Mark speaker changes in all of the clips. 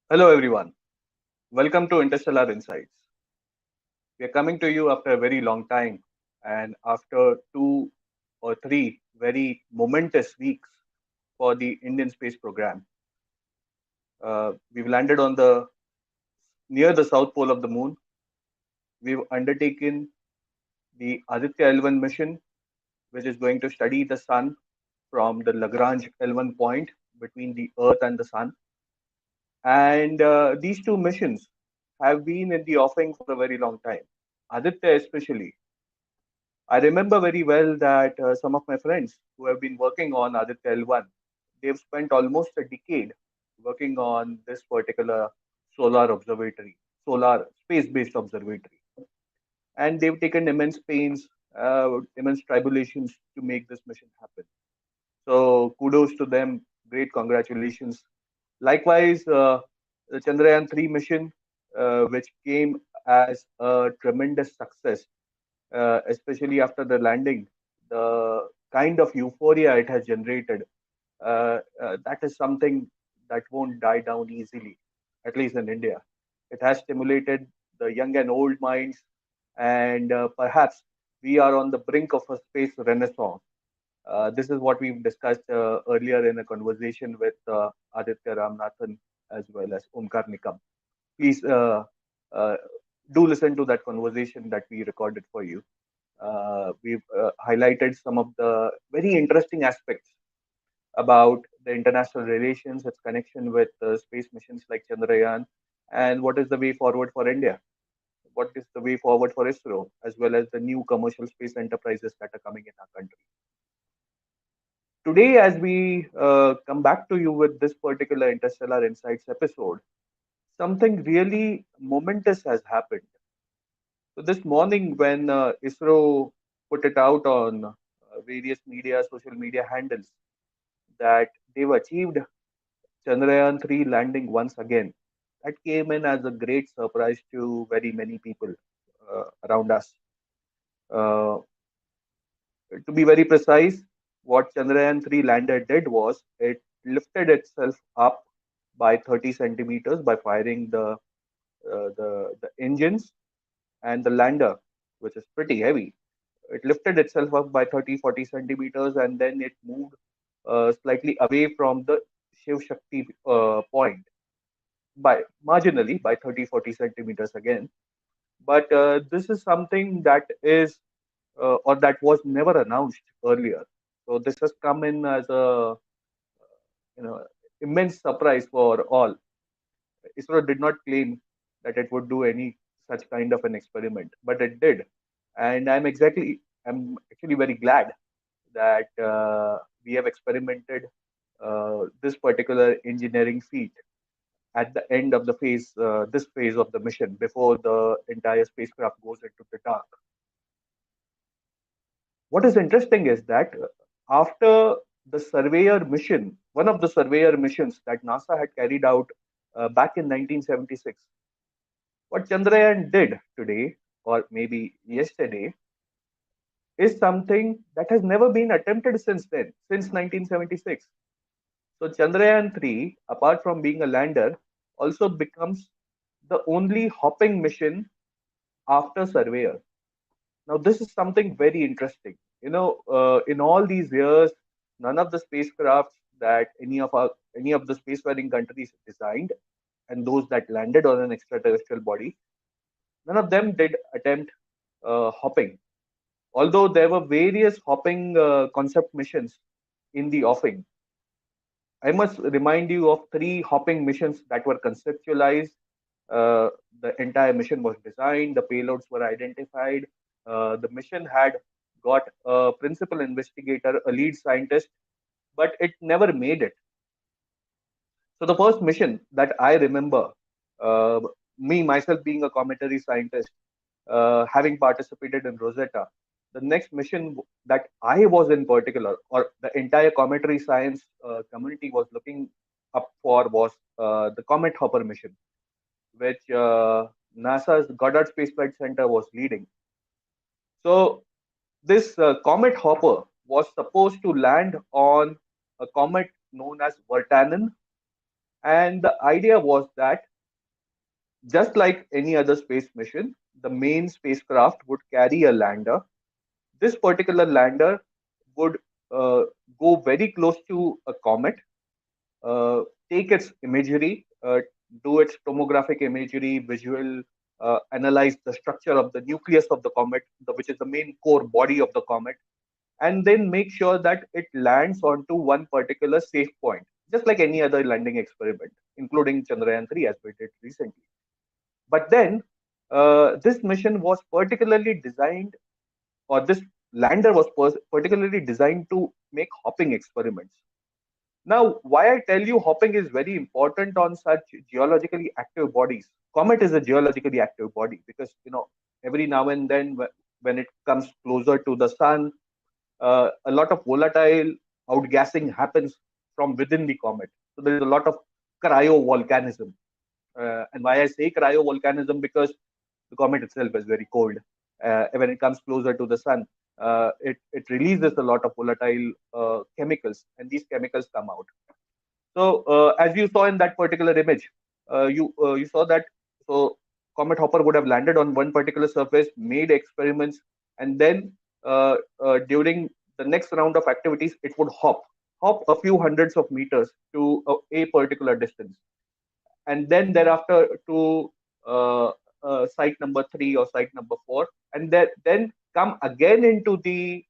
Speaker 1: Hello, everyone. Welcome to Interstellar Insights. We are coming to you after a very long time and after 2 or 3 very momentous weeks for the Indian space program. We've landed on the near the south pole of the moon. We've undertaken the Aditya L1 mission, which is going to study the sun from the Lagrange L1 point between the Earth and the sun. And these two missions have been in the offing for a very long time. Aditya, especially, I remember very well that some of my friends who have been working on Aditya L1, they've spent almost a decade working on this particular solar observatory, solar space-based observatory, and they've taken immense pains, immense tribulations to make this mission happen. So kudos to them. Great congratulations. Likewise, the Chandrayaan 3 mission, which came as a tremendous success, especially after the landing, the kind of euphoria it has generated, that is something that won't die down easily, at least in India. It has stimulated the young and old minds, and perhaps we are on the brink of a space renaissance. This is what we've discussed earlier in a conversation with Aditya Ramnathan as well as Omkar Nikam. Please uh, do listen to that conversation that we recorded for you. We've highlighted some of the very interesting aspects about the international relations, its connection with space missions like Chandrayaan, and what is the way forward for India. What is the way forward for ISRO, as well as the new commercial space enterprises that are coming in our country. Today, as we come back to you with this particular Interstellar Insights episode, something really momentous has happened. So, this morning, when ISRO put it out on various media, social media handles, that they've achieved Chandrayaan 3 landing once again. That came in as a great surprise to very many people around us. Uh, to be very precise, what Chandrayaan 3 lander did was it lifted itself up by 30 centimeters by firing the engines and the lander, which is pretty heavy. It lifted itself up by 30-40 centimeters and then it moved slightly away from the Shiv Shakti point by marginally by 30-40 centimeters again. But this is something that is or that was never announced earlier. So this has come in as a immense surprise for all. ISRO did not claim that it would do any such kind of an experiment, but it did, and I'm actually very glad that we have experimented this particular engineering feat at the end of the this phase of the mission before the entire spacecraft goes into the dark. What is interesting is that after the surveyor mission, one of the surveyor missions that NASA had carried out back in 1976, what Chandrayaan did today, or maybe yesterday, is something that has never been attempted since then, since 1976. So Chandrayaan 3, apart from being a lander, also becomes the only hopping mission after Surveyor. Now, this is something very interesting. In all these years, none of the spacecrafts that any of the spacefaring countries designed and those that landed on an extraterrestrial body, none of them did attempt hopping. Although there were various hopping concept missions in the offing, I must remind you of three hopping missions that were conceptualized. The entire mission was designed, the payloads were identified, the mission had got a principal investigator, a lead scientist, but it never made it. So the first mission that I remember, uh, me myself being a cometary scientist, having participated in Rosetta, the next mission that I was in particular, or the entire cometary science community was looking up for, was the Comet Hopper mission, which NASA's Goddard Space Flight Center was leading. So this Comet Hopper was supposed to land on a comet known as Virtanen, And the idea was that just like any other space mission, the main spacecraft would carry a lander. This particular lander would uh, go very close to a comet, uh, take its imagery, do its tomographic imagery, visual, analyze the structure of the nucleus of the comet, which is the main core body of the comet, and then make sure that it lands onto one particular safe point, just like any other landing experiment, including Chandrayaan 3 as we did recently. But then this mission was particularly designed, or this lander was particularly designed to make hopping experiments. Now, why I tell you hopping is very important on such geologically active bodies. Comet is a geologically active body because every now and then when it comes closer to the sun, a lot of volatile outgassing happens from within the comet. So there is a lot of cryovolcanism. And why I say cryovolcanism, because the comet itself is very cold. When it comes closer to the sun, it releases a lot of volatile chemicals, and these chemicals come out. So as you saw in that particular image, you saw that so Comet Hopper would have landed on one particular surface, made experiments, and then during the next round of activities, it would hop a few hundreds of meters to a particular distance, and then thereafter to site number 3 or site number 4, and then come again into the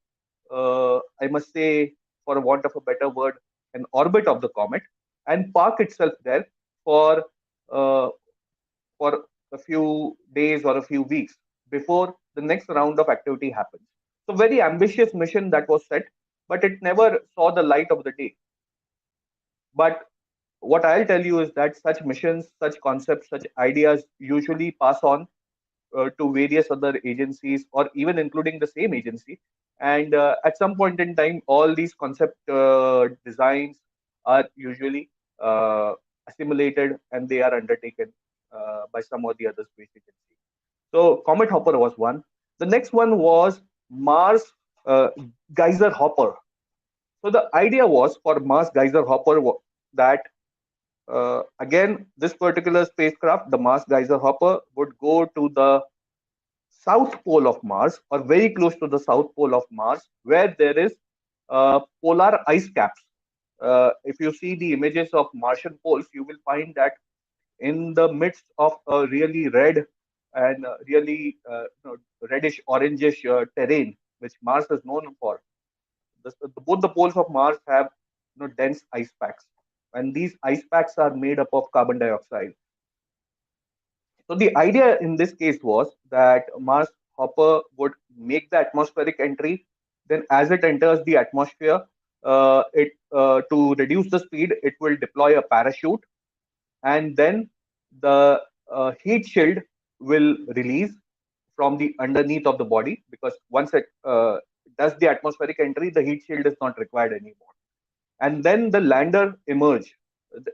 Speaker 1: I must say, for want of a better word, an orbit of the comet, and park itself there for uh, for a few days or a few weeks before the next round of activity happens. So very ambitious mission that was set, but it never saw the light of the day. But what I'll tell you is that such missions, such concepts, such ideas usually pass on to various other agencies or even including the same agency. And at some point in time, all these concept designs are usually assimilated and they are undertaken by some or the other space agency. So Comet Hopper was one. The next one was Mars uh, Geyser Hopper. So the idea was for Mars Geyser Hopper that again, this particular spacecraft, the Mars Geyser Hopper, would go to the south pole of Mars or very close to the south pole of Mars, where there is polar ice caps. If you see the images of Martian poles, you will find that in the midst of a really red and really reddish orangish terrain, which Mars is known for, both the poles of Mars have dense ice packs, and these ice packs are made up of carbon dioxide. So the idea in this case was that Mars hopper would make the atmospheric entry. Then, as it enters the atmosphere, it to reduce the speed, it will deploy a parachute, and then the heat shield will release from the underneath of the body, because once it does the atmospheric entry, the heat shield is not required anymore. And then the lander emerge.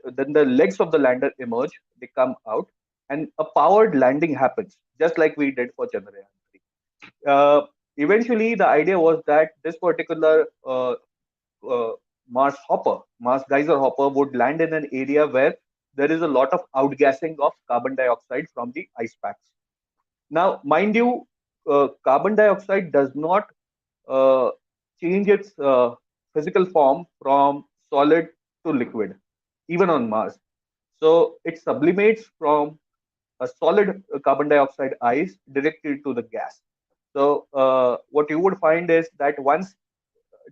Speaker 1: Then the legs of the lander emerge. They come out, and a powered landing happens, just like we did for Chandrayaan 3. Eventually, the idea was that this particular uh, Mars Geyser Hopper, would land in an area where there is a lot of outgassing of carbon dioxide from the ice packs. Now, mind you, carbon dioxide does not uh, change its physical form from solid to liquid, even on Mars. So it sublimates from a solid carbon dioxide ice directly to the gas. So what you would find is that once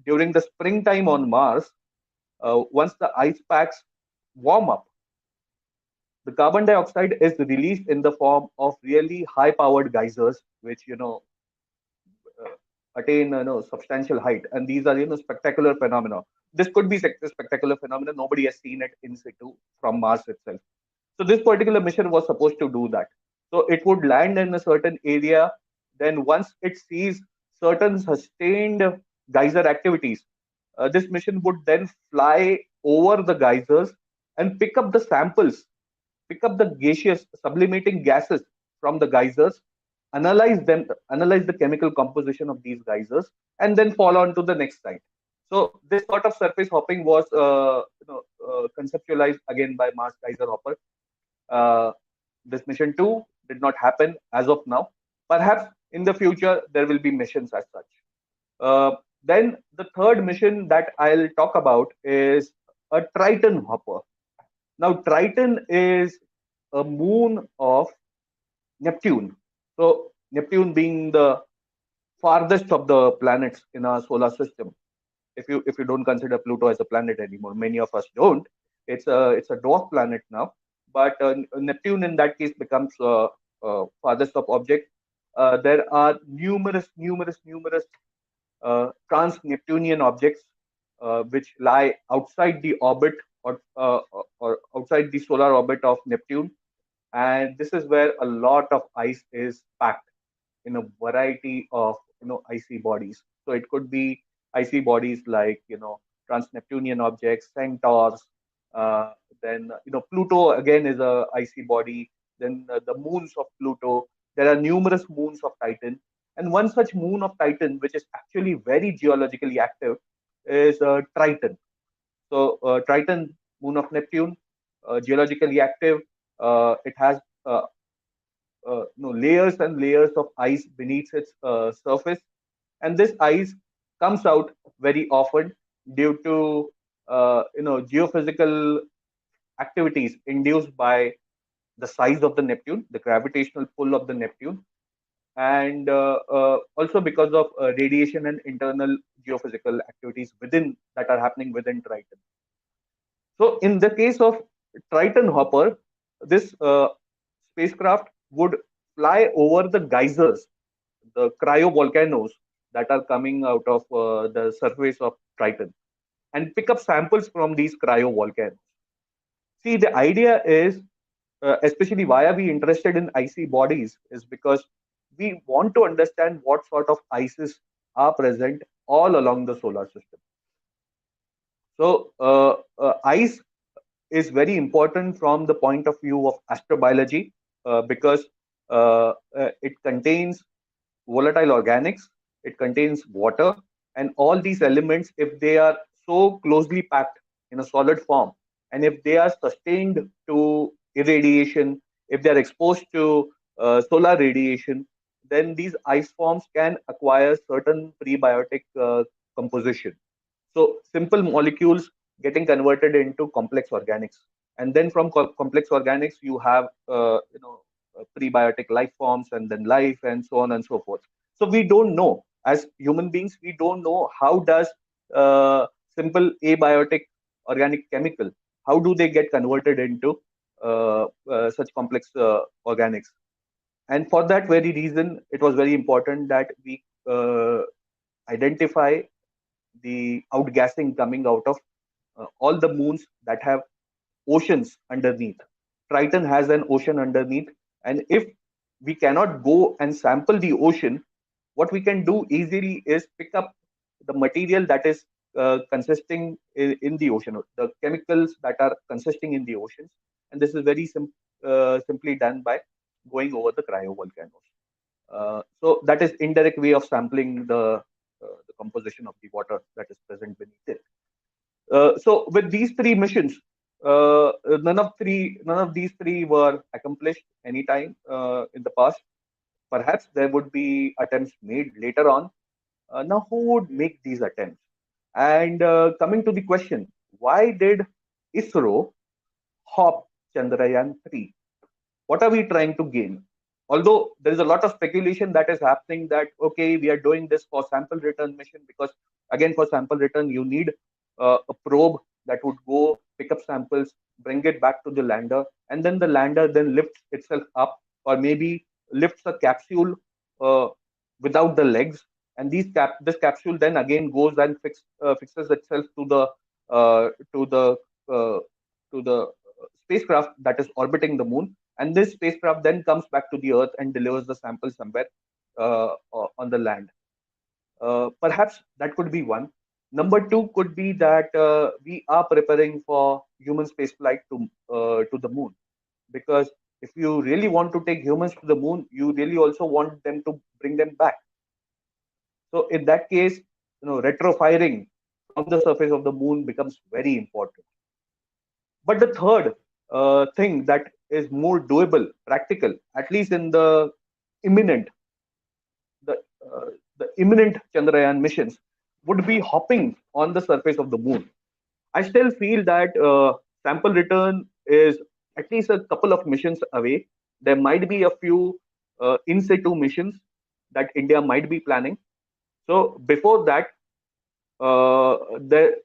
Speaker 1: during the springtime on Mars, once the ice packs warm up, the carbon dioxide is released in the form of really high powered geysers, which uh, attain substantial height, and these are spectacular phenomena. This could be spectacular phenomena. Nobody has seen it in situ from Mars itself. So this particular mission was supposed to do that. So it would land in a certain area. Then once it sees certain sustained geyser activities, this mission would then fly over the geysers and pick up the samples, pick up the gaseous sublimating gases from the geysers, analyze them, analyze the chemical composition of these geysers, and then fall on to the next site. So this sort of surface hopping was conceptualized again by Mars Geyser Hopper. Uh, this mission 2 did not happen as of now. Perhaps in the future there will be missions as such. Uh, then the third mission that I'll talk about is a Triton hopper. Now, Triton is a moon of Neptune. So, Neptune being the farthest of the planets in our solar system. If you don't consider Pluto as a planet anymore, many of us don't. It's a dwarf planet now. But Neptune in that case becomes farthest of object. There are numerous trans-Neptunian objects which lie outside the orbit or outside the solar orbit of Neptune, and this is where a lot of ice is packed in a variety of icy bodies. So it could be icy bodies like trans-Neptunian objects, centaurs. Uh, then Pluto again is a icy body. Then the moons of Pluto. There are numerous moons of Titan, and one such moon of Titan, which is actually very geologically active, is Triton. So Triton, moon of Neptune, geologically active. It has layers and layers of ice beneath its surface, and this ice comes out very often due to geophysical activities induced by the size of the Neptune, the gravitational pull of the Neptune, and also because of radiation and internal geophysical activities within that are happening within Triton. So, in the case of Triton Hopper, this spacecraft would fly over the geysers, the cryovolcanoes that are coming out of the surface of Triton, and pick up samples from these cryovolcanoes. See, the idea is, especially why are we interested in icy bodies, is because we want to understand what sort of ices are present all along the solar system. So, ice is very important from the point of view of astrobiology because it contains volatile organics, it contains water, and all these elements, if they are so closely packed in a solid form, and if they are sustained to irradiation, if they are exposed to solar radiation, then these ice forms can acquire certain prebiotic composition. So simple molecules getting converted into complex organics, and then from complex organics you have prebiotic life forms, and then life, and so on and so forth. So we don't know, as human beings, we don't know how does simple abiotic organic chemical, how do they get converted into such complex organics. And for that very reason, it was very important that we identify the outgassing coming out of all the moons that have oceans underneath. Triton has an ocean underneath, and if we cannot go and sample the ocean, what we can do easily is pick up the material that is consisting in the ocean, the chemicals that are consisting in the oceans, and this is very simply done by going over the cryovolcanoes. So that is indirect way of sampling the composition of the water that is present beneath it. So with these three missions, none of these three were accomplished anytime in the past. Perhaps there would be attempts made later on. Now, who would make these attempts? And coming to the question, why did ISRO hop Chandrayaan 3? What are we trying to gain? Although there is a lot of speculation that is happening that, okay, we are doing this for sample return mission, because again, for sample return, you need a probe that would go pick up samples, bring it back to the lander, and then the lander then lifts itself up, or maybe lifts a capsule uh, without the legs, and this capsule then again goes and fixes itself to the uh, to the spacecraft that is orbiting the moon, and this spacecraft then comes back to the earth and delivers the sample somewhere on the land. Perhaps that could be one. Number two could be that we are preparing for human spaceflight to the moon, because if you really want to take humans to the moon, you really also want them to bring them back. So in that case, retrofiring from the surface of the moon becomes very important. But the third thing that is more doable, practical, at least in imminent, the, uh, the imminent Chandrayaan missions, would be hopping on the surface of the moon. I still feel that sample return is at least a couple of missions away. There might be a few in situ missions that India might be planning. So before that, there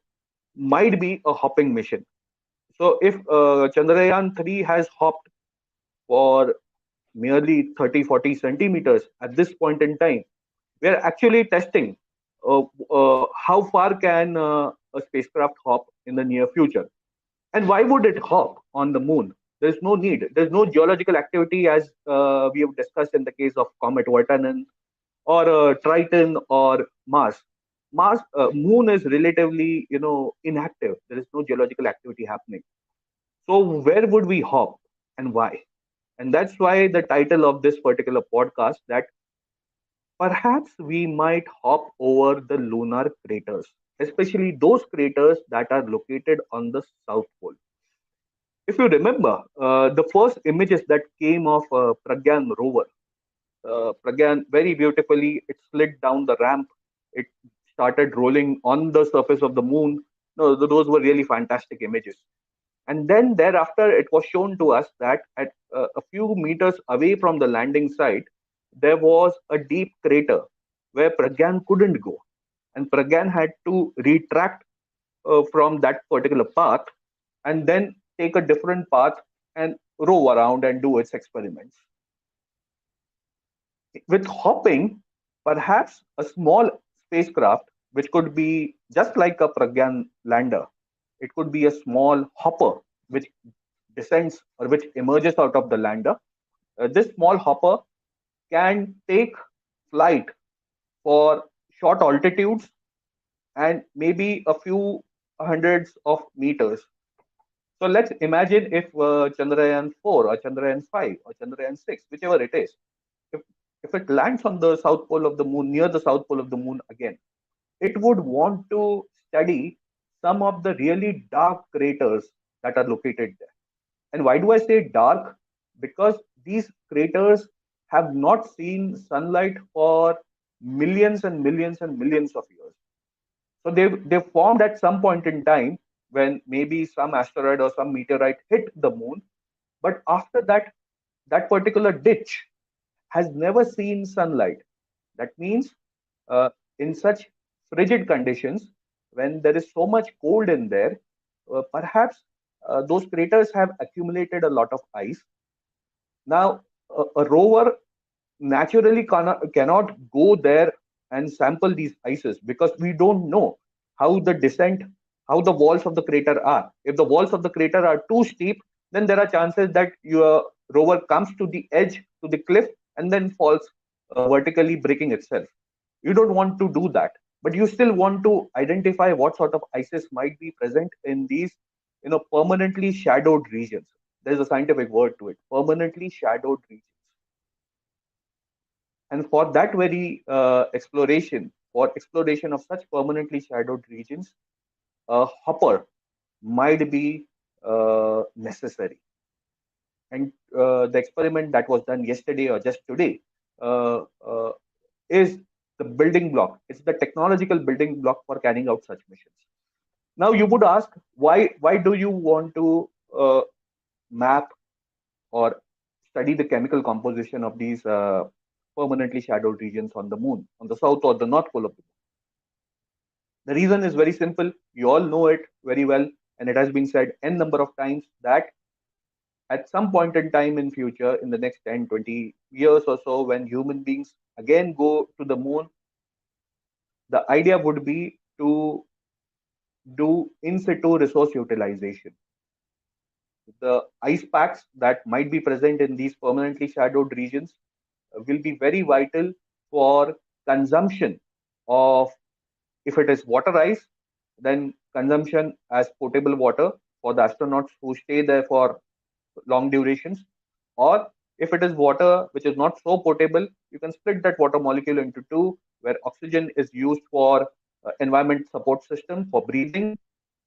Speaker 1: might be a hopping mission. So if Chandrayaan 3 has hopped for merely 30, 40 centimeters at this point in time, we are actually testing how far can a spacecraft hop in the near future. And why would it hop on the moon? There's no need. There's no geological activity as we have discussed in the case of Comet Vatanen or Triton or Mars. Moon is relatively, inactive. There is no geological activity happening. So where would we hop and why? And that's why the title of this particular podcast, that perhaps we might hop over the lunar craters, especially those craters that are located on the south pole. If you remember, the first images that came of Pragyan rover, Pragyan very beautifully, it slid down the ramp, it started rolling on the surface of the moon. No, those were really fantastic images. And then thereafter, it was shown to us that at a few meters away from the landing site, there was a deep crater where Pragyan couldn't go. And Pragyan had to retract from that particular path and then take a different path and row around and do its experiments. With hopping, perhaps a small spacecraft, which could be just like a Pragyan lander, it could be a small hopper which descends or which emerges out of the lander. This small hopper can take flight for short altitudes and maybe a few hundreds of meters. So let's imagine if Chandrayaan 4 or Chandrayaan 5 or Chandrayaan 6, whichever it is, if, if it lands on the south pole of the moon, near the south pole of the moon again, it would want to study some of the really dark craters that are located there. And why do I say dark? Because these craters have not seen sunlight for millions and millions and millions of years. So they formed at some point in time when maybe some asteroid or some meteorite hit the moon. But after that, that particular ditch has never seen sunlight. That means in such frigid conditions, when there is so much cold in there, perhaps those craters have accumulated a lot of ice. Now, a rover naturally cannot go there and sample these ices because we don't know how the descent, how the walls of the crater are. If the walls of the crater are too steep, then there are chances that your rover comes to the edge, to the cliff, and then falls vertically, breaking itself. You don't want to do that, but you still want to identify what sort of ices might be present in these, permanently shadowed regions. There's a scientific word to it: permanently shadowed regions. And for that very exploration, for exploration of such permanently shadowed regions, a hopper might be necessary. And the experiment that was done yesterday or just today uh, uh, is the building block. It's the technological building block for carrying out such missions. Now you would ask, why do you want to map or study the chemical composition of these permanently shadowed regions on the moon, on the south or the north pole of the moon? The reason is very simple. You all know it very well, and it has been said n number of times that at some point in time in future, in the next 10, 20 years or so, when human beings again go to the moon, the idea would be to do in situ resource utilization. The ice packs that might be present in these permanently shadowed regions will be very vital for consumption of, if it is water ice, then consumption as potable water for the astronauts who stay there for long durations. Or if it is water which is not so potable, you can split that water molecule into two, where oxygen is used for environment support system for breathing.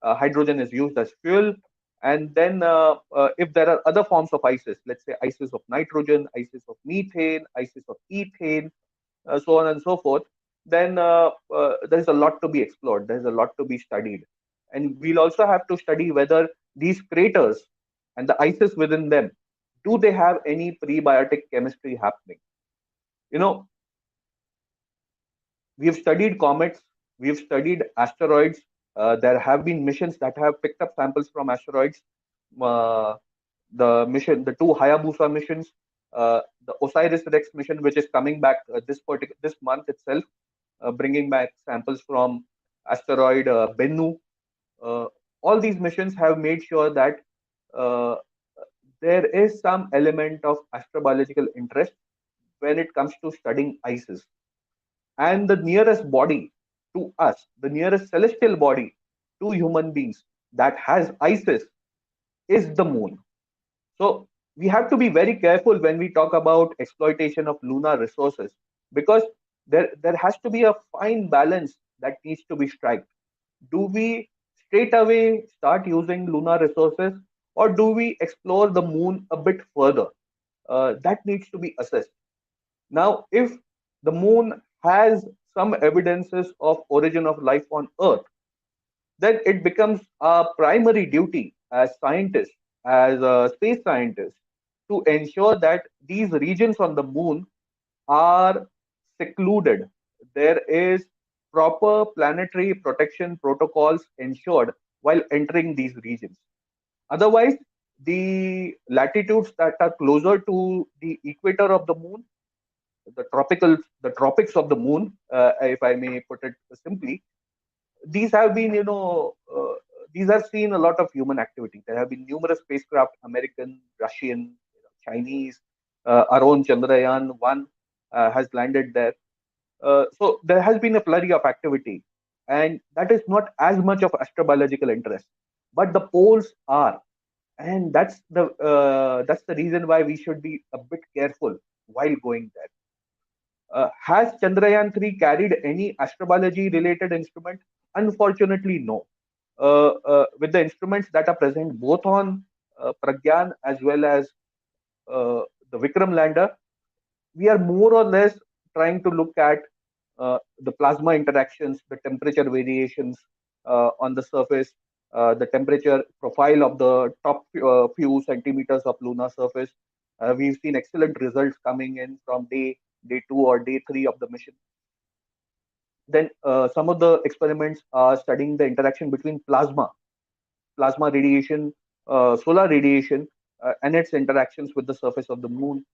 Speaker 1: Hydrogen is used as fuel. And then, if there are other forms of ices, let's say ices of nitrogen, ices of methane, ices of ethane, so on and so forth, then there's a lot to be explored. There's a lot to be studied. And we'll also have to study whether these craters and the ices within them, do they have any prebiotic chemistry happening? You know, we've studied comets, we've studied asteroids. There have been missions that have picked up samples from asteroids. Uh, the two Hayabusa missions, the Osiris Rex mission, which is coming back this month itself, bringing back samples from asteroid Bennu. Uh, all these missions have made sure that uh, there is some element of astrobiological interest when it comes to studying ices. And the nearest body to us, the nearest celestial body to human beings that has ices is the moon. So we have to be very careful when we talk about exploitation of lunar resources, because there has to be a fine balance that needs to be struck. Do we straight away start using lunar resources, or do we explore the moon a bit further? That needs to be assessed. Now, if the moon has some evidences of origin of life on Earth, then it becomes our primary duty as scientists, as space scientists, to ensure that these regions on the moon are secluded. There is proper planetary protection protocols ensured while entering these regions. Otherwise, the latitudes that are closer to the equator of the moon, the tropics of the moon, if I may put it simply, these have been, these have seen a lot of human activity. There have been numerous spacecraft, American, Russian, Chinese, our own Chandrayaan 1 has landed there. So there has been a flurry of activity, and that is not as much of astrobiological interest, but the poles are, and that's the reason why we should be a bit careful while going there. Has Chandrayaan 3 carried any astrobiology related instrument? Unfortunately, no. With the instruments that are present both on Pragyan as well as uh, the Vikram lander, we are more or less trying to look at the plasma interactions, the temperature variations on the surface, the temperature profile of the top few centimeters of lunar surface. We've seen excellent results coming in from day 2 or day 3 of the mission. Then some of the experiments are studying the interaction between plasma radiation, solar radiation, and its interactions with the surface of the moon.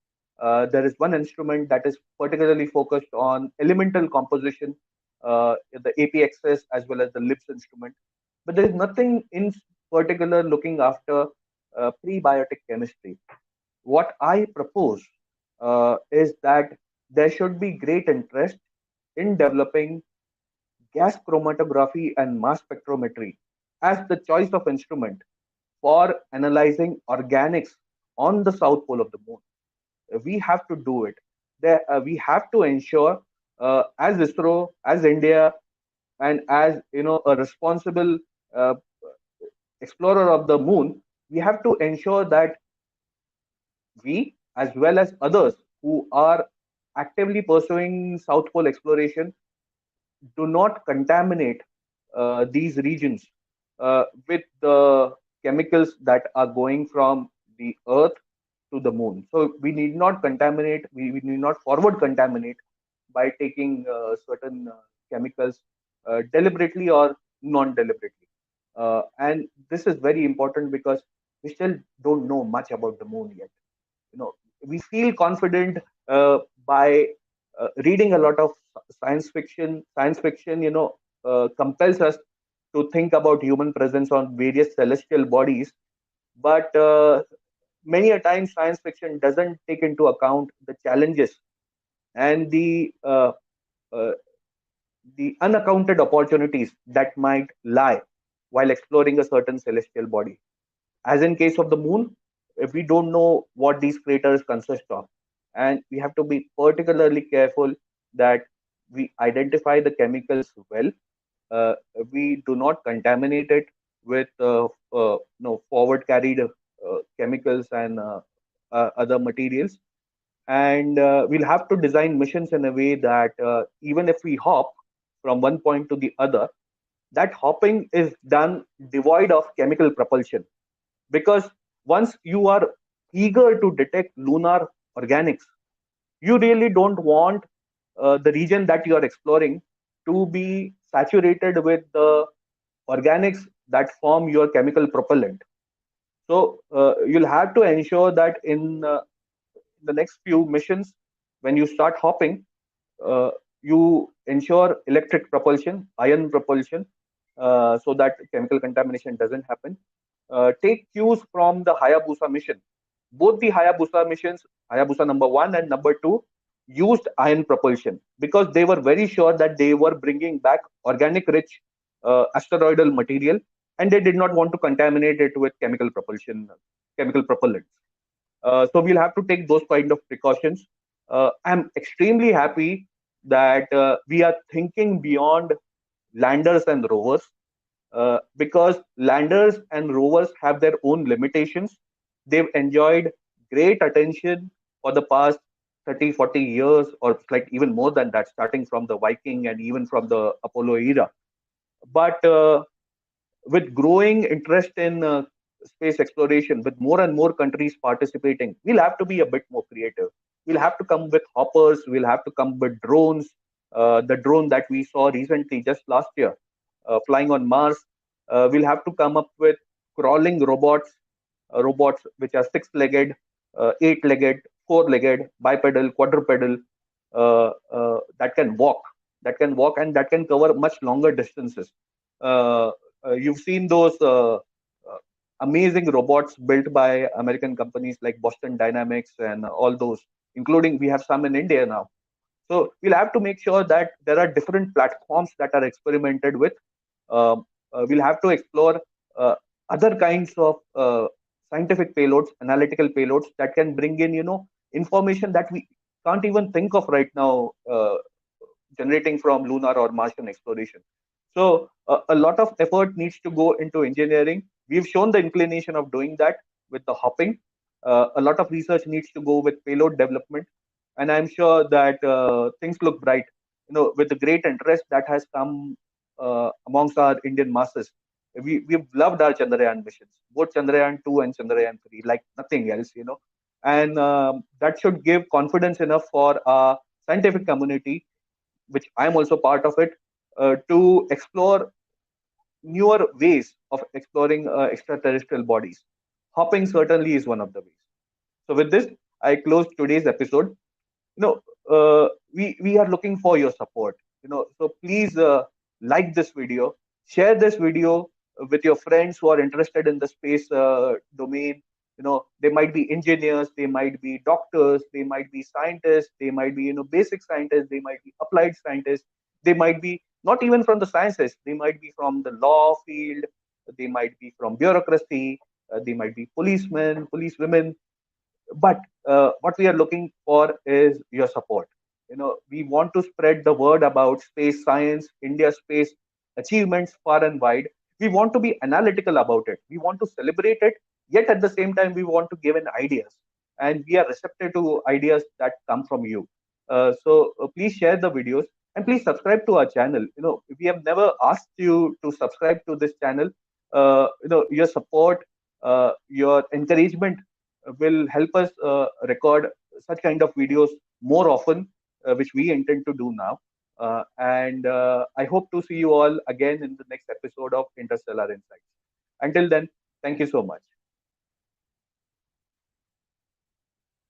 Speaker 1: There is one instrument that is particularly focused on elemental composition, the APXS as well as the LIPS instrument. But there is nothing in particular looking after prebiotic chemistry. What I propose is that there should be great interest in developing gas chromatography and mass spectrometry as the choice of instrument for analyzing organics on the south pole of the moon. We have to do it. We have to ensure, as ISRO, as India, and as a responsible uh, explorer of the moon, we have to ensure that we, as well as others who are actively pursuing South Pole exploration, do not contaminate these regions with the chemicals that are going from the earth to the moon. So we need not contaminate, we need not forward contaminate by taking certain chemicals deliberately or non deliberately. And this is very important because we still don't know much about the moon yet. We feel confident by reading a lot of science fiction compels us to think about human presence on various celestial bodies, but many a time science fiction doesn't take into account the challenges and uh, the unaccounted opportunities that might lie while exploring a certain celestial body. As in case of the moon, if we don't know what these craters consist of, and we have to be particularly careful that we identify the chemicals well, uh, we do not contaminate it with forward carried chemicals and other materials. And we'll have to design missions in a way that even if we hop from one point to the other, that hopping is done devoid of chemical propulsion. Because once you are eager to detect lunar organics, you really don't want the region that you are exploring to be saturated with the organics that form your chemical propellant. So you'll have to ensure that in the next few missions, when you start hopping, uh, you ensure electric propulsion, ion propulsion, so that chemical contamination doesn't happen. Take cues from the Hayabusa mission. Both the Hayabusa missions, Hayabusa number one and number two, used ion propulsion because they were very sure that they were bringing back organic rich asteroidal material, and they did not want to contaminate it with chemical propulsion, chemical propellants. So we'll have to take those kind of precautions. I'm extremely happy that we are thinking beyond landers and rovers, because landers and rovers have their own limitations. They've enjoyed great attention for the past 30, 40 years, or like even more than that, starting from the Viking and even from the Apollo era. But with growing interest in space exploration, with more and more countries participating, we'll have to be a bit more creative. We'll have to come with hoppers, we'll have to come with drones. The drone that we saw recently, just last year, flying on Mars, we'll have to come up with crawling robots, robots which are six-legged, eight-legged, four-legged, bipedal, quadrupedal, that can walk and that can cover much longer distances. Uh, you've seen those amazing robots built by American companies like Boston Dynamics and all those, including we have some in India now. So we'll have to make sure that there are different platforms that are experimented with. We'll have to explore uh, other kinds of scientific payloads, analytical payloads that can bring in, information that we can't even think of right now, generating from lunar or Martian exploration. So a lot of effort needs to go into engineering. We've shown the inclination of doing that with the hopping. A lot of research needs to go with payload development, and I'm sure that things look bright. With the great interest that has come amongst our Indian masses, we've loved our Chandrayaan missions, both Chandrayaan 2 and Chandrayaan 3, like nothing else. And that should give confidence enough for our scientific community, which I'm also part of it, to explore newer ways of exploring extraterrestrial bodies. Hopping certainly is one of the ways. So with this, I close today's episode. We are looking for your support. So please like this video, share this video with your friends who are interested in the space domain. They might be engineers, they might be doctors, they might be scientists, they might be basic scientists, they might be applied scientists, they might be not even from the sciences, they might be from the law field, they might be from bureaucracy, they might be policemen, policewomen. But what we are looking for is your support. We want to spread the word about space science, India's space achievements far and wide. We want to be analytical about it, we want to celebrate it, yet at the same time we want to give in ideas, and we are receptive to ideas that come from you. So please share the videos and please subscribe to our channel. We have never asked you to subscribe to this channel. Your support, your encouragement will help us record such kind of videos more often, which we intend to do now. And I hope to see you all again in the next episode of Interstellar Insights. Until then, thank you so much.